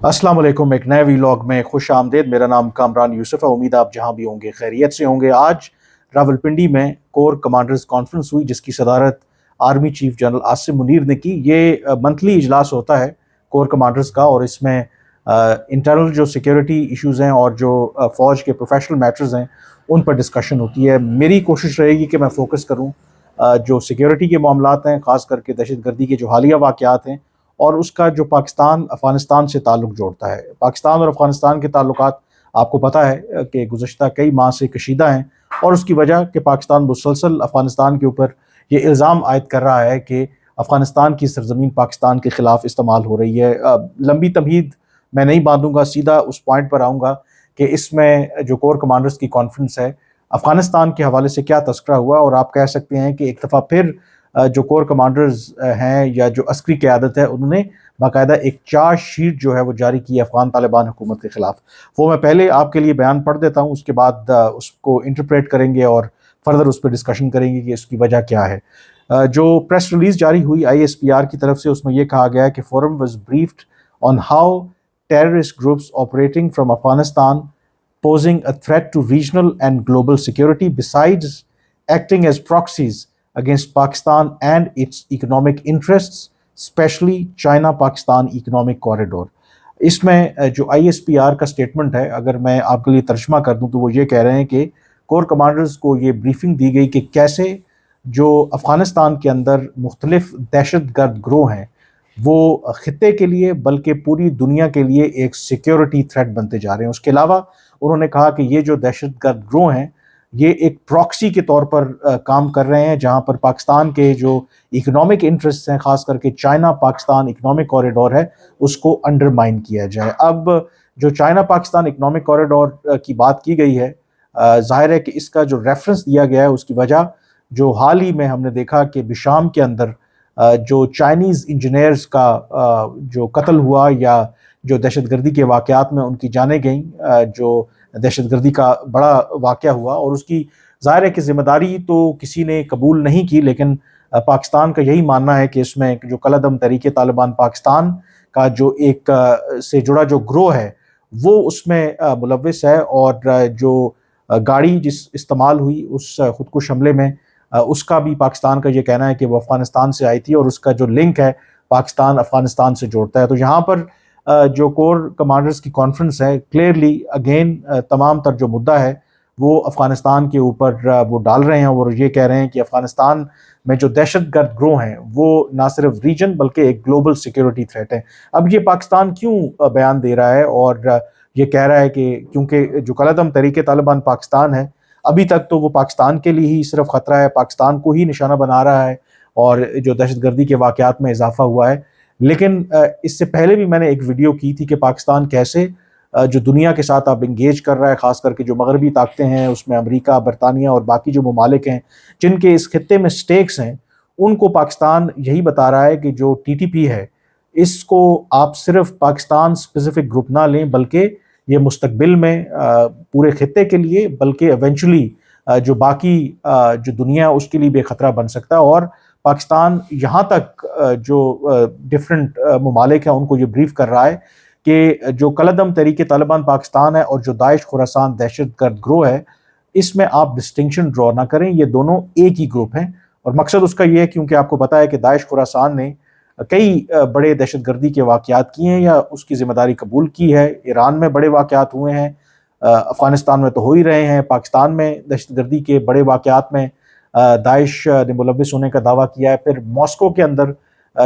अस्सलाम वालेकुम। एक नए वीलॉग में खुश आमदेद। मेरा नाम कामरान यूसुफ है। उम्मीद आप जहां भी होंगे खैरियत से होंगे। आज रावलपिंडी में कोर कमांडर्स कॉन्फ्रेंस हुई, जिसकी सदारत army chief general Asim Munir ने की। ये मंथली इजलास होता है कोर कमांडर्स का, और इसमें इंटरनल जो सिक्योरिटी इश्यूज़ हैं और जो फ़ौज के प्रोफेशनल मैटर्स हैं उन पर डिस्कशन होती है। मेरी कोशिश रहेगी कि मैं फ़ोकस करूँ जो सिक्योरिटी के मामलात हैं, ख़ास करके दहशतगर्दी के जो हालिया वाक़यात हैं और उसका जो पाकिस्तान अफ़गानिस्तान से ताल्लुक़ जोड़ता है। पाकिस्तान और अफ़गानिस्तान के ताल्लुकात आपको पता है कि गुज़श्ता कई माह से कशीदा हैं, और उसकी वजह कि पाकिस्तान मुसलसल अफ़गानिस्तान के ऊपर ये इल्ज़ाम आयद कर रहा है कि अफ़गानिस्तान की सरज़मीन पाकिस्तान के ख़िलाफ़ इस्तेमाल हो रही है। लंबी तमहीद मैं नहीं बांधूँगा, सीधा उस पॉइंट पर आऊँगा कि इसमें जो कोर कमांडर्स की कॉन्फ्रेंस है, अफ़गानिस्तान के हवाले से क्या तज़किरा हुआ। और आप कह सकते हैं कि एक दफ़ा फिर जो कोर कमांडर्स हैं या जो अस्करी क़यादत है, उन्होंने बाकायदा एक चार्ज शीट जो है वो जारी की है अफ़गान तालिबान हुकूमत के ख़िलाफ़। वो मैं पहले आपके लिए बयान पढ़ देता हूँ, उसके बाद उसको इंटरप्रेट करेंगे और फर्दर उस पर डिस्कशन करेंगे कि इसकी वजह क्या है। जो प्रेस रिलीज़ जारी हुई ISPR की तरफ से, उसमें यह कहा गया है कि forum was briefed on how terrorist groups operating from Afghanistan posing a threat to regional and global security, besides acting as proxies against Pakistan and its economic interests, especially China-Pakistan Economic Corridor। इसमें जो ISPR का statement है, अगर मैं आपके लिए तर्जमा कर दूं तो वो ये कह रहे हैं कि कोर कमांडर्स को ये ब्रीफिंग दी गई कि कैसे जो अफ़गानिस्तान के अंदर मुख्तलिफ दहशतगर्द ग्रोह हैं वो खित्ते के लिए बल्कि पूरी दुनिया के लिए एक सिक्योरिटी थ्रेट बनते जा रहे हैं। उसके अलावा उन्होंने कहा कि ये जो दहशतगर्द ग्रोह हैं ये एक प्रॉक्सी के तौर पर काम कर रहे हैं, जहां पर पाकिस्तान के जो इकोनॉमिक इंटरेस्ट हैं, खास करके चाइना पाकिस्तान इकोनॉमिक कॉरिडोर है, उसको अंडरमाइन किया जाए। अब जो चाइना पाकिस्तान इकोनॉमिक कॉरिडोर की बात की गई है, जाहिर है कि इसका जो रेफरेंस दिया गया है उसकी वजह जो हाल ही में हमने देखा कि बिशाम के अंदर जो चाइनीज़ इंजीनियर्स का जो कत्ल हुआ या जो दहशतगर्दी के वाक़यात में उनकी जानें गईं, जो दहशतगर्दी का बड़ा वाक़या हुआ, और उसकी ज़ाहिर है कि ज़िम्मेदारी तो किसी ने कबूल नहीं की, लेकिन पाकिस्तान का यही मानना है कि इसमें जो कलअदम तहरीक तालिबान पाकिस्तान का जो एक से जुड़ा जो ग्रोह है वो उसमें मुलव्विस है। और जो गाड़ी जिस इस्तेमाल हुई उस खुदकुश हमले में, उसका भी पाकिस्तान का ये कहना है कि वो अफ़गानिस्तान से आई थी, और उसका जो लिंक है पाकिस्तान अफ़गानिस्तान से जोड़ता है। तो यहाँ पर जो कोर कमांडर्स की कॉन्फ्रेंस है, क्लियरली अगेन तमाम तर जो मुद्दा है वो अफ़गानिस्तान के ऊपर वो डाल रहे हैं, और ये कह रहे हैं कि अफ़गानिस्तान में जो दहशतगर्द ग्रोह हैं वो ना सिर्फ रीजन बल्कि एक ग्लोबल सिक्योरिटी थ्रेट है। अब ये पाकिस्तान क्यों बयान दे रहा है और ये कह रहा है कि क्योंकि जो कलअदम तहरीक तालिबान पाकिस्तान है, अभी तक तो वो पाकिस्तान के लिए ही सिर्फ ख़तरा है, पाकिस्तान को ही निशाना बना रहा है, और जो दहशतगर्दी के वाक़यात में इजाफा हुआ है। लेकिन इससे पहले भी मैंने एक वीडियो की थी कि पाकिस्तान कैसे जो दुनिया के साथ अब इंगेज कर रहा है, ख़ास करके जो मगरबी ताकतें हैं, उसमें अमेरिका, बरतानिया और बाकी जो ममालिक हैं जिनके इस खित्ते में स्टेक्स हैं, उनको पाकिस्तान यही बता रहा है कि जो TTP है, इसको आप सिर्फ पाकिस्तान स्पेसिफिक ग्रुप ना लें, बल्कि ये मुस्तकबिल में पूरे खित्ते के लिए, बल्कि एवेंचुअली जो बाकी जो दुनिया उसके लिए भी खतरा बन सकता है। और पाकिस्तान यहाँ तक जो डिफरेंट ममालिक हैं उनको ये ब्रीफ कर रहा है कि जो कलअदम तहरीक तालिबान पाकिस्तान है और जो दाइश खुरासान दहशतगर्द ग्रोह है, इसमें आप डिस्टिंक्शन ड्रॉ ना करें, ये दोनों एक ही ग्रुप हैं। और मकसद उसका ये है क्योंकि आपको पता है कि दाइश खुरासान ने कई बड़े दहशतगर्दी के वाक़यात किए हैं या उसकी ज़िम्मेदारी कबूल की है। ईरान में बड़े वाक़यात हुए हैं, अफ़गानिस्तान में तो हो ही रहे हैं, पाकिस्तान में दहशतगर्दी के बड़े वाक़यात में दाइश ने मुलव्विस होने का दावा किया है। फिर मॉस्को के अंदर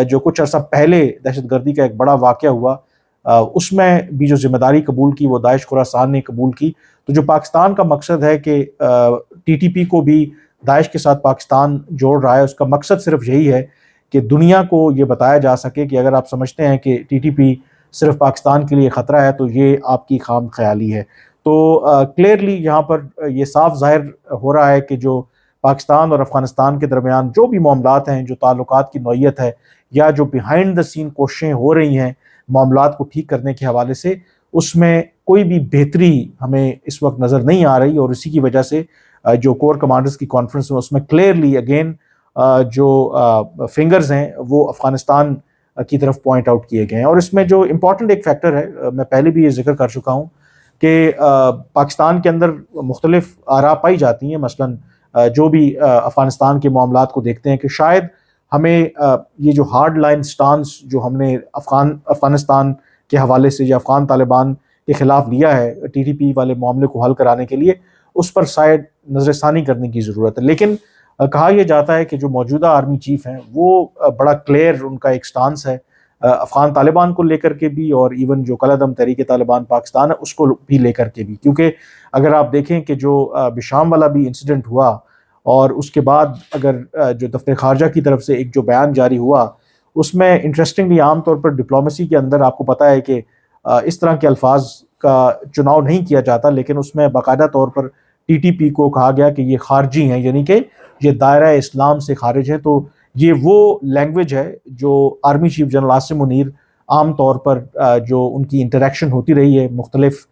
जो कुछ अर्सा पहले दहशतगर्दी का एक बड़ा वाक़या हुआ, उसमें भी जो ज़िम्मेदारी कबूल की वो दाइश खुरासान ने कबूल की। तो जो पाकिस्तान का मकसद है कि TTP को भी दाइश के साथ पाकिस्तान जोड़ रहा है, उसका मकसद सिर्फ यही है कि दुनिया को ये बताया जा सके कि अगर आप समझते हैं कि TTP सिर्फ पाकिस्तान के लिए ख़तरा है तो ये आपकी खाम ख्याली है। तो क्लियरली यहाँ पर ये साफ ज़ाहिर हो रहा है कि जो पाकिस्तान और अफ़गानिस्तान के दरमियान जो भी मामलात हैं, जो ताल्लुकात की नौइयत है या जो बिहाइंड द सीन कोशिशें हो रही हैं मामलात को ठीक करने के हवाले से, उसमें कोई भी बेहतरी हमें इस वक्त नज़र नहीं आ रही। और इसी की वजह से जो कोर कमांडर्स की कॉन्फ्रेंस में उसमें क्लियरली अगेन जो फिंगर्स हैं वो अफ़गानिस्तान की तरफ पॉइंट आउट किए गए हैं। और इसमें जो इम्पॉर्टेंट एक फैक्टर है, मैं पहले भी ये जिक्र कर चुका हूँ कि पाकिस्तान के अंदर मुख्तलिफ आरा पाई जाती हैं। मसलन जो भी अफ़गानिस्तान के मामलात को देखते हैं कि शायद हमें ये जो हार्ड लाइन स्टांस जो हमने अफ़गानिस्तान के हवाले से या अफ़गान तालिबान के ख़िलाफ़ लिया है TTP वाले मामले को हल कराने के लिए, उस पर शायद नज़रसानी करने की ज़रूरत है। लेकिन कहा यह जाता है कि जो मौजूदा आर्मी चीफ़ हैं वो बड़ा क्लियर उनका एक स्टांस है अफ़गान तालिबान को लेकर के भी, और इवन जो कलअदम तहरीक तालिबान पाकिस्तान है उसको भी लेकर के भी। क्योंकि अगर आप देखें कि जो बिशाम वाला भी इंसिडेंट हुआ और उसके बाद अगर जो दफ्तर खारजा की तरफ से एक जो बयान जारी हुआ, उसमें इंटरेस्टिंगली आम तौर पर डिप्लोमेसी के अंदर आपको पता है कि इस तरह के अल्फाज का चुनाव नहीं किया जाता, लेकिन उसमें बाकायदा तौर पर TTP को कहा गया कि ये खारजी हैं, यानी कि ये दायरा इस्लाम से खारिज हैं। तो ये वो लैंग्वेज है जो army chief general Asim Munir आम तौर पर जो उनकी इंटरेक्शन होती रही है मुख्तलिफ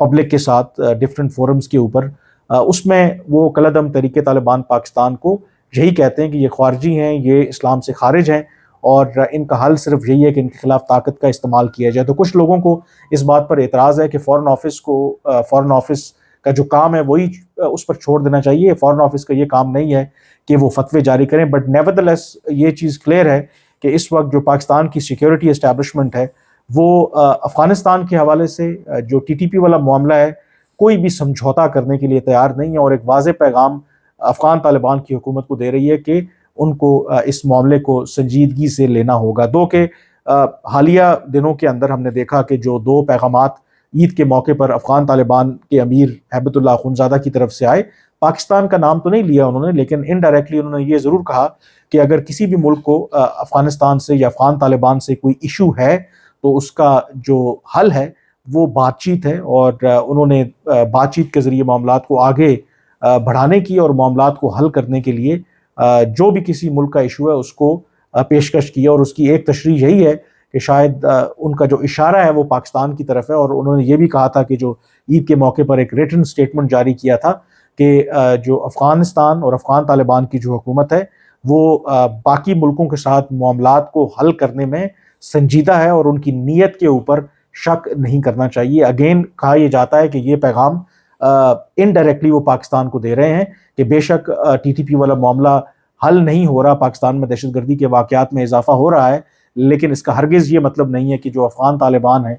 पब्लिक के साथ डिफरेंट फोरम्स के ऊपर, उसमें वो कलअदम तहरीक तालिबान पाकिस्तान को यही कहते हैं कि ये खारजी हैं, ये इस्लाम से खारिज हैं और इनका हल सिर्फ यही है कि इनके खिलाफ ताकत का इस्तेमाल किया जाए। तो कुछ लोगों को इस बात पर एतराज़ है कि फ़ॉरेन ऑफिस का जो काम है वही उस पर छोड़ देना चाहिए। फ़ॉरेन ऑफिस का ये काम नहीं है कि वो फतवे जारी करें, बट नेवरदलेस ये चीज़ क्लियर है कि इस वक्त जो पाकिस्तान की सिक्योरिटी एस्टैब्लिशमेंट है वो अफ़गानिस्तान के हवाले से जो TTP वाला मामला है कोई भी समझौता करने के लिए तैयार नहीं है, और एक वाज़ेह पैगाम अफ़गान तालिबान की हुकूमत को दे रही है कि उनको इस मामले को संजीदगी से लेना होगा। दो के हालिया दिनों के अंदर हमने देखा कि जो दो पैगामात ईद के मौके पर अफ़गान तालिबान के अमीर हैबतुल्लाह अख़ुंज़ादा की तरफ से आए, पाकिस्तान का नाम तो नहीं लिया उन्होंने, लेकिन इनडायरेक्टली उन्होंने ये ज़रूर कहा कि अगर किसी भी मुल्क को अफ़गानिस्तान से या अफ़गान तालिबान से कोई इशू है तो उसका जो हल है वो बातचीत है, और उन्होंने बातचीत के ज़रिए मामलात को आगे बढ़ाने की और मामलात को हल करने के लिए जो भी किसी मुल्क का इशू है उसको पेशकश की। और उसकी एक तशरीह यही है कि शायद उनका जो इशारा है वो पाकिस्तान की तरफ है, और उन्होंने ये भी कहा था कि जो ईद के मौके पर एक रिटन स्टेटमेंट जारी किया था कि जो अफ़गानिस्तान और अफ़गान तालिबान की जो हुकूमत है वो बाकी मुल्कों के साथ मामलात को हल करने में संजीदा है और उनकी नीयत के ऊपर शक नहीं करना चाहिए। अगेन कहा यह जाता है कि ये पैगाम इनडायरेक्टली वो पाकिस्तान को दे रहे हैं कि बेशक TTP वाला मामला हल नहीं हो रहा, पाकिस्तान में दहशतगर्दी के वाक़यात में इजाफा हो रहा है, लेकिन इसका हरगिज़ ये मतलब नहीं है कि जो अफ़गान तालिबान है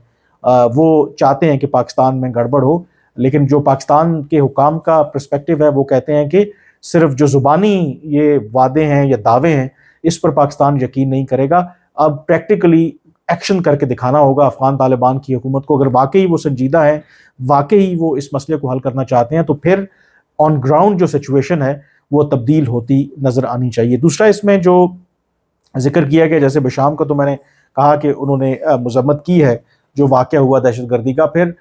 वो चाहते हैं कि पाकिस्तान में गड़बड़ हो। लेकिन जो पाकिस्तान के हुकाम का पर्सपेक्टिव है वो कहते हैं कि सिर्फ जो ज़ुबानी ये वादे हैं या दावे हैं इस पर पाकिस्तान यकीन नहीं करेगा। अब प्रैक्टिकली एक्शन करके दिखाना होगा अफ़गान तालिबान की हुकूमत को। अगर वाकई वो संजीदा है, वाकई वो इस मसले को हल करना चाहते हैं, तो फिर ऑन ग्राउंड जो सिचुएशन है वो तब्दील होती नज़र आनी चाहिए। दूसरा इसमें जो जिक्र किया गया, जैसे बिशाम का तो मैंने कहा कि उन्होंने मज़म्मत की है जो वाक़या हुआ दहशतगर्दी का। फिर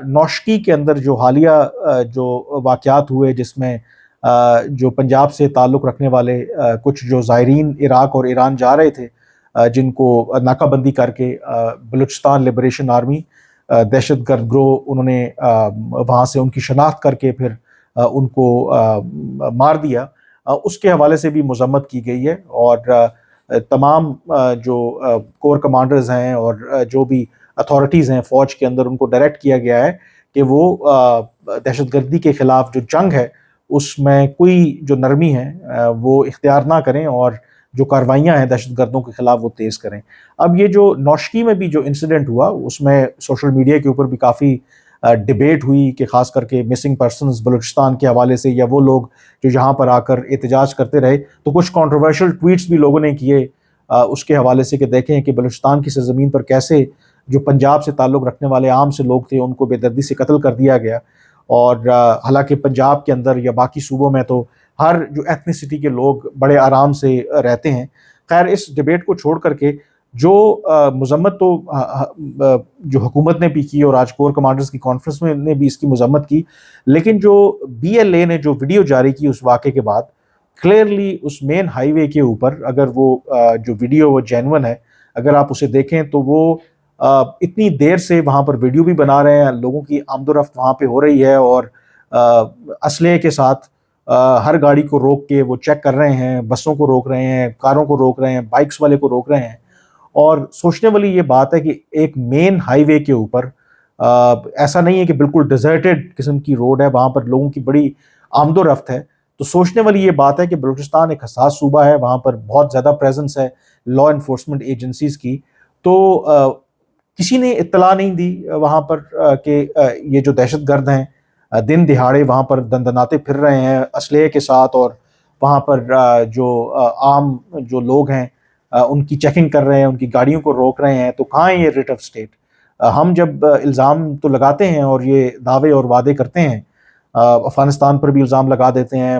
नौशकी के अंदर जो हालिया जो वाक़यात हुए जिसमें जो पंजाब से ताल्लुक़ रखने वाले कुछ जो ज़ायरीन इराक़ और ईरान जा रहे थे, जिनको नाकाबंदी करके बलूचिस्तान लिबरेशन आर्मी दहशतगर्द ग्रोह उन्होंने वहाँ से उनकी शनाख्त करके फिर उनको मार दिया, उसके हवाले से भी मज़म्मत की गई है। और तमाम जो कोर कमांडर्स हैं और जो भी अथॉरिटीज़ हैं फ़ौज के अंदर, उनको डायरेक्ट किया गया है कि वो दहशतगर्दी के ख़िलाफ़ जो जंग है उसमें कोई जो नरमी है वो इख्तियार ना करें और जो कार्रवाइयाँ हैं दहशतगर्दों के ख़िलाफ़ वो तेज़ करें। अब ये जो नौशकी में भी जो इंसिडेंट हुआ उसमें सोशल मीडिया के ऊपर भी काफ़ी डिबेट हुई कि ख़ास करके मिसिंग पर्सनस बलूचिस्तान के हवाले से या वो लोग जो यहाँ पर आकर एहतजाज करते रहे, तो कुछ कंट्रोवर्शियल ट्वीट्स भी लोगों ने किए उसके हवाले से कि देखें कि बलूचिस्तान की सरज़मीन पर कैसे जो पंजाब से ताल्लुक़ रखने वाले आम से लोग थे उनको बेदर्दी से कत्ल कर दिया गया। और हालांकि पंजाब के अंदर या बाकी सूबों में तो हर जो एथनिसिटी के लोग बड़े आराम से रहते हैं। खैर, इस डिबेट को छोड़ करके जो मज़म्मत तो जो हुकूमत ने भी की और आज कोर कमांडर्स की कॉन्फ्रेंस में ने भी इसकी मज़म्मत की, लेकिन जो BLA ने जो वीडियो जारी की उस वाक़े के बाद, क्लियरली उस मेन हाईवे के ऊपर अगर वो जो वीडियो वो जेन्युइन है, अगर आप उसे देखें तो वो इतनी देर से वहाँ पर वीडियो भी बना रहे हैं, लोगों की आमदोरफ्त वहाँ पे हो रही है और असलहे के साथ हर गाड़ी को रोक के वो चेक कर रहे हैं, बसों को रोक रहे हैं, कारों को रोक रहे हैं, बाइक्स वाले को रोक रहे हैं। اور سوچنے والی یہ بات ہے کہ ایک مین ہائی وے کے اوپر ایسا نہیں ہے کہ بالکل ڈیزرٹڈ قسم کی روڈ ہے، وہاں پر لوگوں کی بڑی آمد و رفت ہے. تو سوچنے والی یہ بات ہے کہ بلوچستان ایک حساس صوبہ ہے، وہاں پر بہت زیادہ پریزنس ہے لا انفورسمنٹ ایجنسیز کی. تو کسی نے اطلاع نہیں دی وہاں پر کہ یہ جو دہشت گرد ہیں دن دہاڑے وہاں پر دندناتے پھر رہے ہیں اسلحے کے ساتھ، اور وہاں پر جو عام جو لوگ ہیں ان کی چیکنگ کر رہے ہیں، ان کی گاڑیوں کو روک رہے ہیں. تو کہاں ہے یہ ریٹ آف اسٹیٹ؟ ہم جب الزام تو لگاتے ہیں اور یہ دعوے اور وعدے کرتے ہیں، افغانستان پر بھی الزام لگا دیتے ہیں،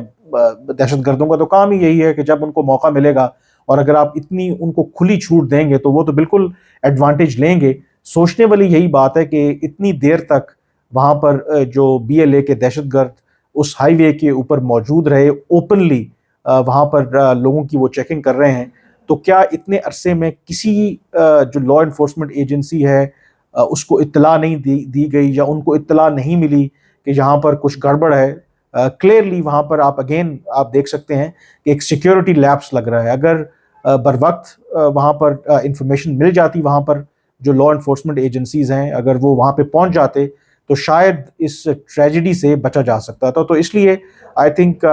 دہشت گردوں کا تو کام ہی یہی ہے کہ جب ان کو موقع ملے گا اور اگر آپ اتنی ان کو کھلی چھوٹ دیں گے تو وہ تو بالکل ایڈوانٹیج لیں گے. سوچنے والی یہی بات ہے کہ اتنی دیر تک وہاں پر جو BLA کے دہشت گرد اس ہائی وے کے اوپر موجود رہے، اوپنلی وہاں پر لوگوں کی وہ چیکنگ کر رہے ہیں. تو کیا اتنے عرصے میں کسی جو لا انفورسمنٹ ایجنسی ہے اس کو اطلاع نہیں دی گئی، یا ان کو اطلاع نہیں ملی کہ یہاں پر کچھ گڑبڑ ہے؟ کلیئرلی وہاں پر آپ دیکھ سکتے ہیں کہ ایک سیکیورٹی لیپس لگ رہا ہے. اگر بر وقت وہاں پر انفارمیشن مل جاتی، وہاں پر جو لا انفورسمنٹ ایجنسیز ہیں اگر وہ وہاں پہ پہنچ جاتے تو شاید اس ٹریجڈی سے بچا جا سکتا تھا. تو اس لیے آئی تھنک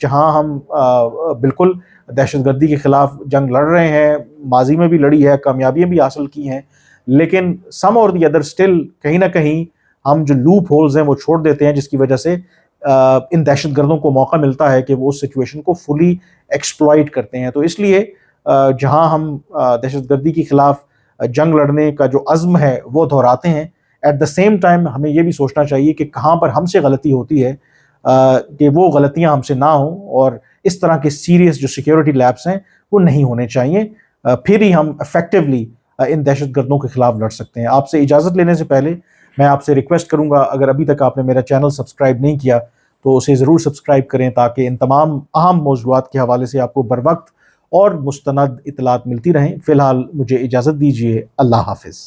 جہاں ہم بالکل دہشت گردی کے خلاف جنگ لڑ رہے ہیں، ماضی میں بھی لڑی ہے، کامیابیاں بھی حاصل کی ہیں، لیکن سم اور دی ادر اسٹل کہیں نہ کہیں ہم جو لوپ ہولز ہیں وہ چھوڑ دیتے ہیں، جس کی وجہ سے ان دہشت گردوں کو موقع ملتا ہے کہ وہ اس سچویشن کو فلی ایکسپلائٹ کرتے ہیں. تو اس لیے جہاں ہم دہشت گردی کے خلاف جنگ لڑنے کا جو عزم ہے وہ دہراتے ہیں، ایٹ دا سیم ٹائم ہمیں یہ بھی سوچنا چاہیے کہ کہاں پر ہم سے غلطی ہوتی ہے کہ وہ غلطیاں ہم سے نہ ہوں، اور اس طرح کے سیریس جو سیکیورٹی لیپس ہیں وہ نہیں ہونے چاہیے. پھر ہی ہم افیکٹولی ان دہشت گردوں کے خلاف لڑ سکتے ہیں. آپ سے اجازت لینے سے پہلے میں آپ سے ریکویسٹ کروں گا، اگر ابھی تک آپ نے میرا چینل سبسکرائب نہیں کیا تو اسے ضرور سبسکرائب کریں تاکہ ان تمام اہم موضوعات کے حوالے سے آپ کو بر وقت اور مستند اطلاعات ملتی رہیں. فی الحال مجھے اجازت دیجیے. اللہ حافظ.